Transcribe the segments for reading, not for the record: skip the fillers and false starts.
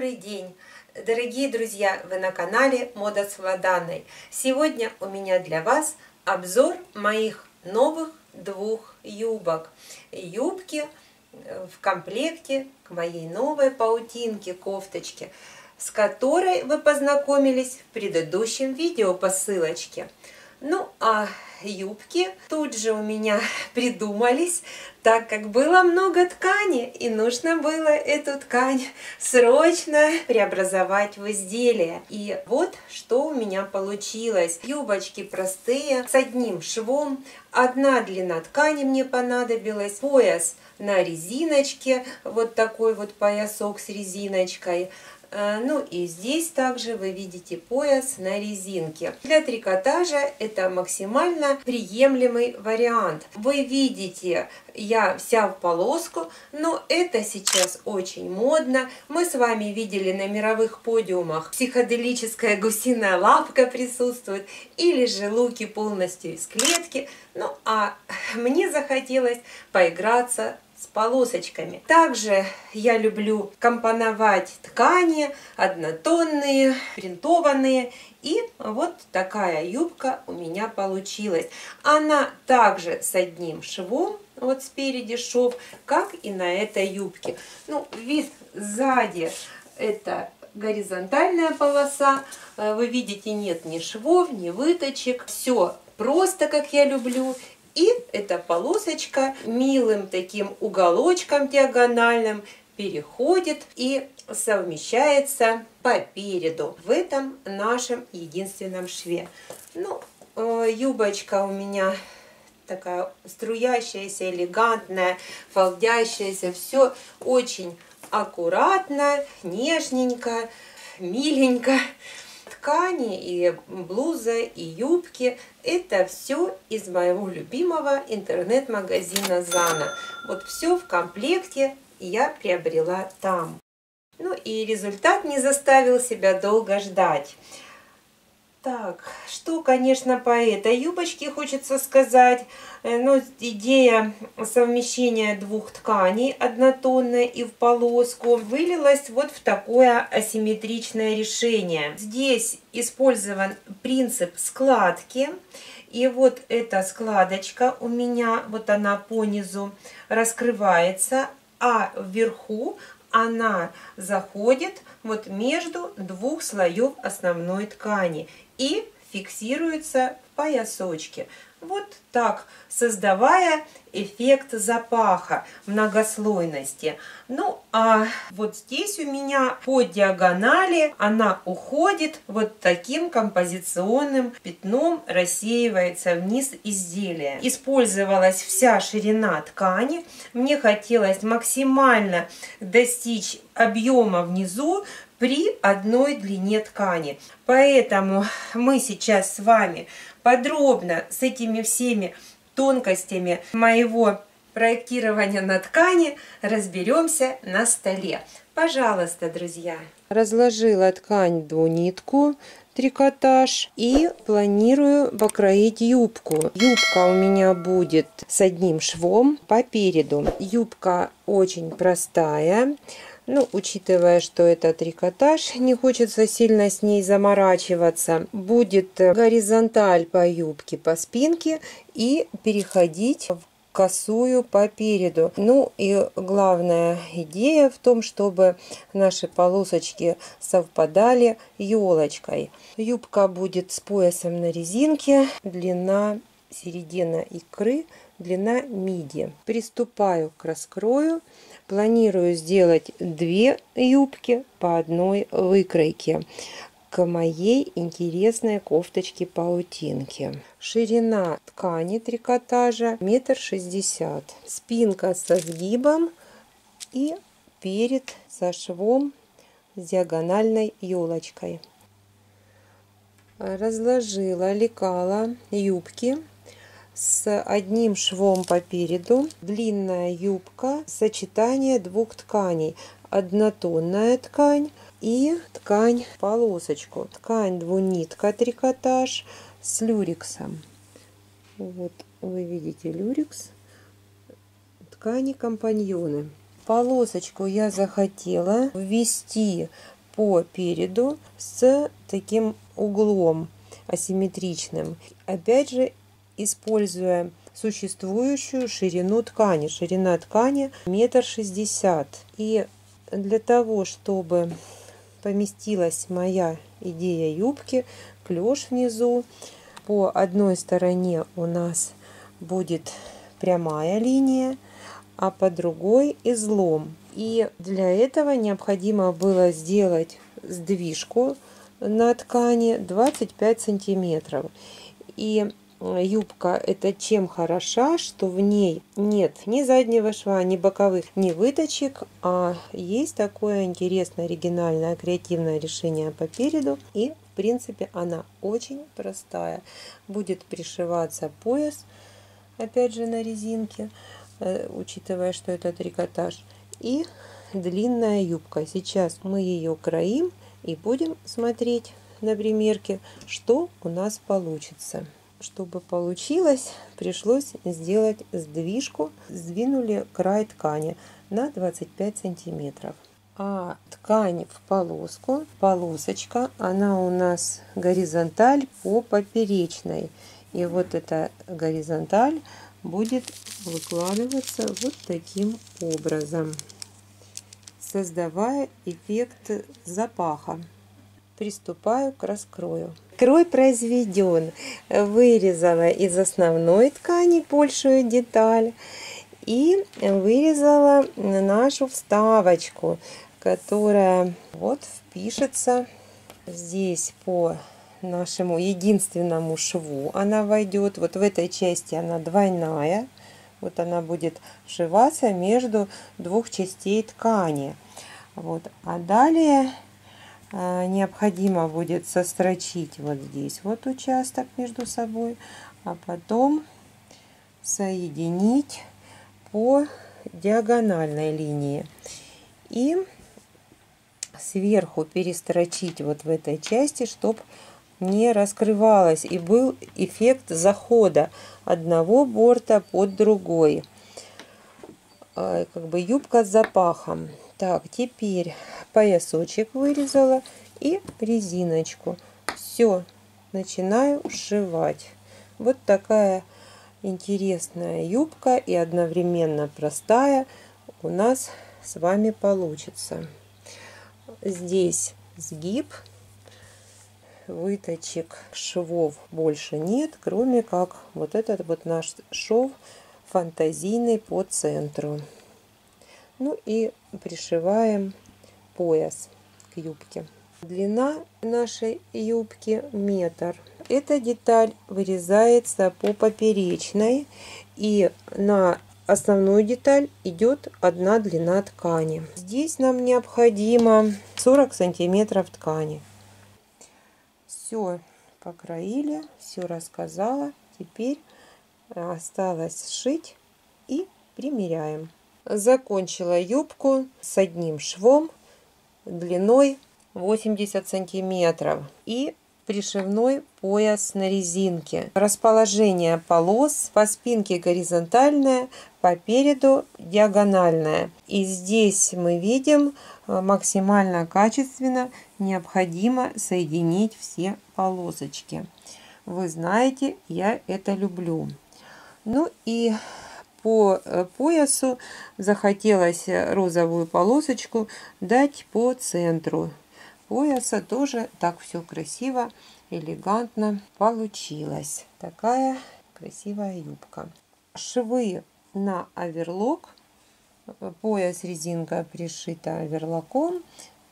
Добрый день, дорогие друзья! Вы на канале Мода с Владанной. Сегодня у меня для вас обзор моих новых двух юбок. Юбки в комплекте к моей новой паутинке, кофточке, с которой вы познакомились в предыдущем видео по ссылочке. Ну а юбки тут же у меня придумались, так как было много ткани и нужно было эту ткань срочно преобразовать в изделие. И вот что у меня получилось. Юбочки простые, с одним швом, одна длина ткани мне понадобилась, пояс на резиночке, вот такой вот поясок с резиночкой. Ну и здесь также вы видите пояс на резинке. Для трикотажа это максимально приемлемый вариант. Вы видите, я вся в полоску, но это сейчас очень модно. Мы с вами видели на мировых подиумах, психоделическая гусиная лапка присутствует, или же луки полностью из клетки. Ну а мне захотелось поиграться с полосочками. Также я люблю компоновать ткани однотонные, принтованные. И вот такая юбка у меня получилась. Она также с одним швом, вот спереди шов, как и на этой юбке. Ну, вид сзади это горизонтальная полоса. Вы видите, нет ни швов, ни выточек. Все просто, как я люблю. И эта полосочка милым таким уголочком диагональным переходит и совмещается по переду в этом нашем единственном шве. Ну, юбочка у меня такая струящаяся, элегантная, фалдящаяся, все очень аккуратно, нежненько, миленько. Ткани и блуза, и юбки — это все из моего любимого интернет-магазина Зана. Вот все в комплекте я приобрела там. Ну и результат не заставил себя долго ждать. Так, что, конечно, по этой юбочке хочется сказать. Ну, идея совмещения двух тканей, однотонной и в полоску, вылилась вот в такое асимметричное решение. Здесь использован принцип складки. И вот эта складочка у меня, вот она по низу раскрывается, а вверху она заходит вот между двух слоев основной ткани и фиксируется в поясочке. Вот так, создавая эффект запаха, многослойности. Ну, а вот здесь у меня по диагонали она уходит вот таким композиционным пятном, рассеивается вниз изделия. Использовалась вся ширина ткани. Мне хотелось максимально достичь объема внизу при одной длине ткани. Поэтому мы сейчас с вами подробно с этими всеми тонкостями моего проектирования на ткани разберемся на столе. Пожалуйста, друзья. Разложила ткань двунитку, трикотаж, и планирую покроить юбку. Юбка у меня будет с одним швом по переду. Юбка очень простая. Ну, учитывая, что это трикотаж, не хочется сильно с ней заморачиваться. Будет горизонталь по юбке, по спинке и переходить в косую по переду. Ну и главная идея в том, чтобы наши полосочки совпадали елочкой. Юбка будет с поясом на резинке, длина середина икры, длина миди. Приступаю к раскрою. Планирую сделать две юбки по одной выкройке к моей интересной кофточке-паутинке. Ширина ткани трикотажа 1,60 м. Спинка со сгибом и перед со швом с диагональной елочкой. Разложила лекала юбки с одним швом по переду. Длинная юбка, сочетание двух тканей. Однотонная ткань и ткань полосочку. Ткань двунитка трикотаж с люрексом. Вот вы видите люрекс. Ткани компаньоны. полосочку я захотела ввести по переду с таким углом асимметричным. Опять же, используя существующую ширину ткани. Ширина ткани 1,60 м. И для того, чтобы поместилась моя идея юбки, клеш внизу, по одной стороне у нас будет прямая линия, а по другой излом. И для этого необходимо было сделать сдвижку на ткани 25 сантиметров. И юбка это чем хороша, что в ней нет ни заднего шва, ни боковых, ни выточек, а есть такое интересное, оригинальное, креативное решение по переду. И в принципе она очень простая. Будет пришиваться пояс, опять же на резинке, учитывая, что это трикотаж, и длинная юбка. Сейчас мы ее кроим и будем смотреть на примерке, что у нас получится. Чтобы получилось, пришлось сделать сдвижку. Сдвинули край ткани на 25 сантиметров. А ткань в полоску, полосочка, она у нас горизонталь по поперечной. И вот эта горизонталь будет выкладываться вот таким образом, создавая эффект запаха. Приступаю к раскрою. Крой произведен. Вырезала из основной ткани большую деталь и вырезала нашу вставочку, которая вот впишется здесь по нашему единственному шву. Она войдет вот в этой части, она двойная. Вот она будет вшиваться между двух частей ткани. Вот. А далее необходимо будет сострочить вот здесь вот участок между собой, а потом соединить по диагональной линии и сверху перестрочить вот в этой части, чтобы не раскрывалось и был эффект захода одного борта под другой, как бы юбка с запахом. Так, теперь поясочек вырезала и резиночку. Все, начинаю сшивать. Вот такая интересная юбка и одновременно простая у нас с вами получится. Здесь сгиб, выточек, швов больше нет, кроме как вот этот вот наш шов фантазийный по центру. Ну и пришиваем пояс к юбке. Длина нашей юбки метр. Эта деталь вырезается по поперечной, и на основную деталь идет одна длина ткани. Здесь нам необходимо 40 сантиметров ткани. Все покроили, все рассказала. Теперь осталось сшить и примеряем. Закончила юбку с одним швом длиной 80 сантиметров и пришивной пояс на резинке. Расположение полос: по спинке горизонтальное, по переду диагональное. И здесь мы видим максимально качественно необходимо соединить все полосочки. Вы знаете, я это люблю. Ну и по поясу захотелось розовую полосочку дать по центру пояса. Тоже так все красиво, элегантно получилось. Такая красивая юбка. Швы на оверлок. Пояс резинка пришита оверлоком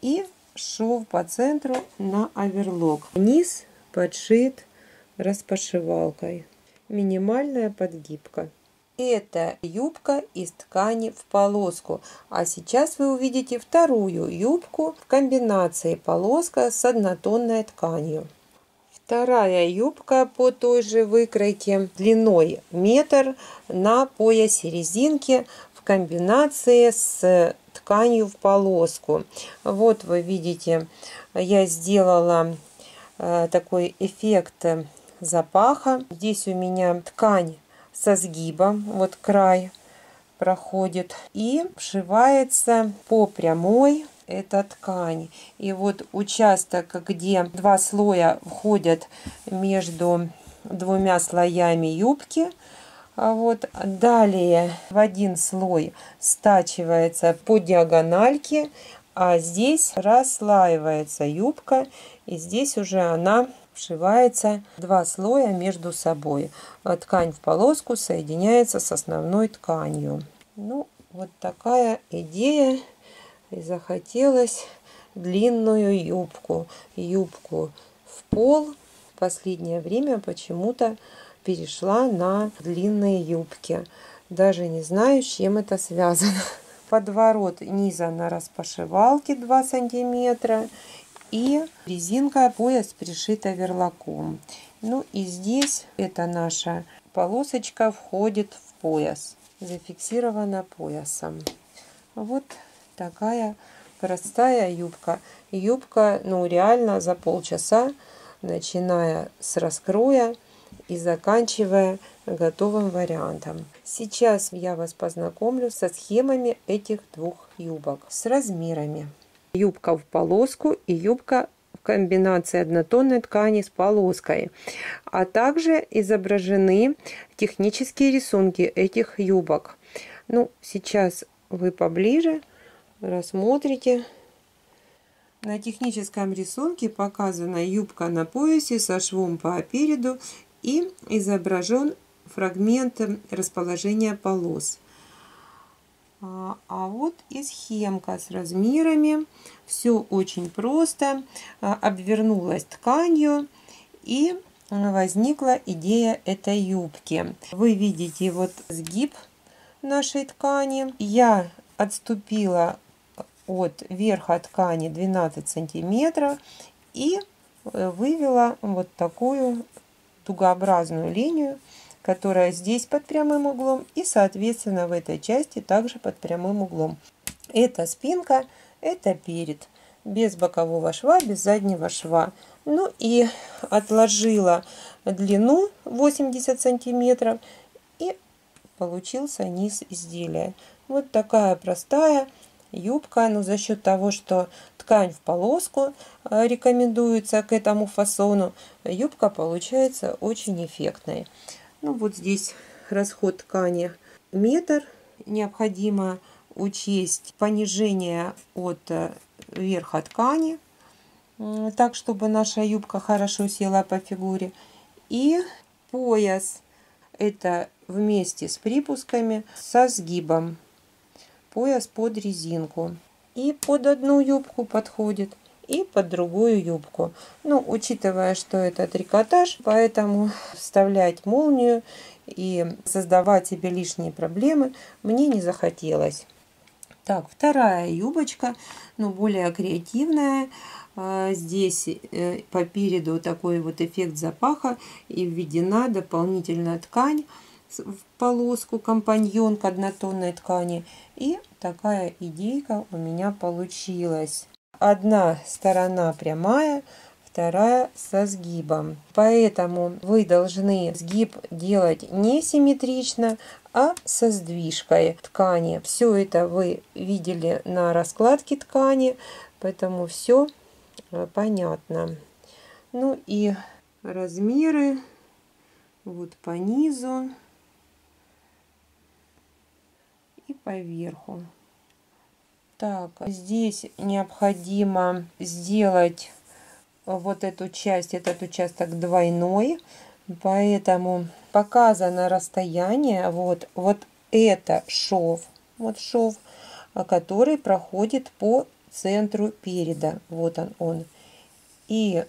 и шов по центру на оверлок. Низ подшит распашивалкой. Минимальная подгибка. Это юбка из ткани в полоску. А сейчас вы увидите вторую юбку в комбинации полоска с однотонной тканью. Вторая юбка по той же выкройке длиной метр на поясе резинки в комбинации с тканью в полоску. Вот вы видите, я сделала такой эффект запаха. Здесь у меня ткань со сгибом, вот край проходит и вшивается по прямой эта ткань. И вот участок, где два слоя входят между двумя слоями юбки, вот далее в один слой стачивается по диагональке, а здесь расслаивается юбка, и здесь уже она вшивается два слоя между собой. Ткань в полоску соединяется с основной тканью. Ну, вот такая идея. И захотелось длинную юбку. Юбку в пол. В последнее время почему-то перешла на длинные юбки. Даже не знаю, с чем это связано. Подворот низа на распашивалке 2 сантиметра. И резинка пояс пришита верлаком. Ну и здесь эта наша полосочка входит в пояс. Зафиксирована поясом. Вот такая простая юбка. Юбка, ну, реально за полчаса, начиная с раскроя и заканчивая готовым вариантом. Сейчас я вас познакомлю со схемами этих двух юбок, с размерами. Юбка в полоску и юбка в комбинации однотонной ткани с полоской. А также изображены технические рисунки этих юбок. Ну, сейчас вы поближе рассмотрите. На техническом рисунке показана юбка на поясе со швом по переду и изображен фрагмент расположения полос. А вот и схемка с размерами. Все очень просто. Обвернулась тканью и возникла идея этой юбки. Вы видите вот сгиб нашей ткани. Я отступила от верха ткани 12 сантиметров и вывела вот такую дугообразную линию, которая здесь под прямым углом и соответственно в этой части также под прямым углом. Это спинка, это перед, без бокового шва, без заднего шва. Ну и отложила длину 80 сантиметров и получился низ изделия. Вот такая простая юбка, но за счет того, что ткань в полоску рекомендуется к этому фасону, юбка получается очень эффектной. Ну вот здесь расход ткани метр. Необходимо учесть понижение от верха ткани, так чтобы наша юбка хорошо села по фигуре. И пояс это вместе с припусками со сгибом. Пояс под резинку. И под одну юбку подходит, и под другую юбку. Ну, учитывая, что это трикотаж, поэтому вставлять молнию и создавать себе лишние проблемы мне не захотелось. Так, вторая юбочка, но более креативная. Здесь по переду такой вот эффект запаха и введена дополнительная ткань в полоску, компаньон к однотонной ткани. И такая идейка у меня получилась. Одна сторона прямая, вторая со сгибом. Поэтому вы должны сгиб делать не симметрично, а со сдвижкой ткани. Все это вы видели на раскладке ткани, поэтому все понятно. Ну и размеры вот по низу и по верху. Так, здесь необходимо сделать вот эту часть, этот участок двойной, поэтому показано расстояние. Вот это шов, вот шов, который проходит по центру переда. Вот он. И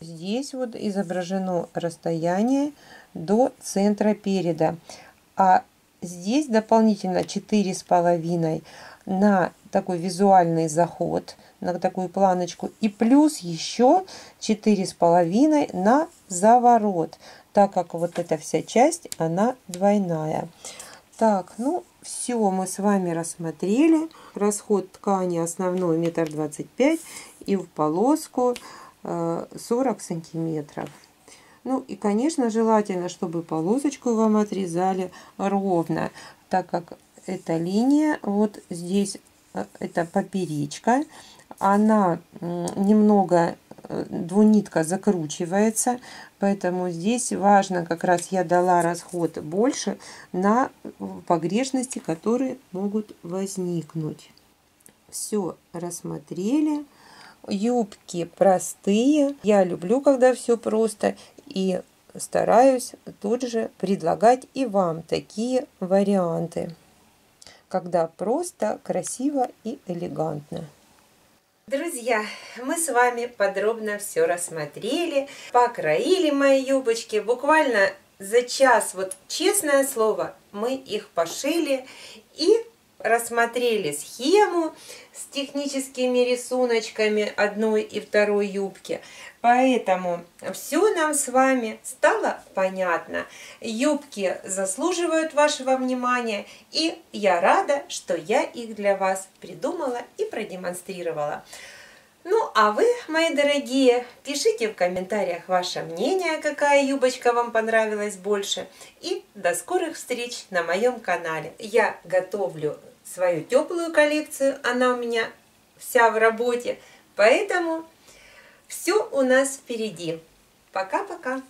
здесь вот изображено расстояние до центра переда. А здесь дополнительно 4,5 на такой визуальный заход, на такую планочку, и плюс еще 4,5 на заворот, так как вот эта вся часть она двойная. Так, ну все мы с вами рассмотрели. Расход ткани основной 1,25 м и в полоску 40 сантиметров. Ну и, конечно, желательно, чтобы полосочку вам отрезали ровно, так как эта линия, вот здесь это поперечка, она немного двунитка закручивается, поэтому здесь важно, как раз я дала расход больше на погрешности, которые могут возникнуть. Все рассмотрели. Юбки простые. Я люблю, когда все просто, и стараюсь тут же предлагать и вам такие варианты, когда просто, красиво и элегантно. Друзья, мы с вами подробно все рассмотрели, покроили мои юбочки. Буквально за час, вот честное слово, мы их пошили и рассмотрели схему с техническими рисуночками одной и второй юбки. Поэтому все нам с вами стало понятно. Юбки заслуживают вашего внимания, и я рада, что я их для вас придумала и продемонстрировала. Ну, а вы, мои дорогие, пишите в комментариях ваше мнение, какая юбочка вам понравилась больше. И до скорых встреч на моем канале. Я готовлю свою теплую коллекцию, она у меня вся в работе, поэтому все у нас впереди. Пока-пока!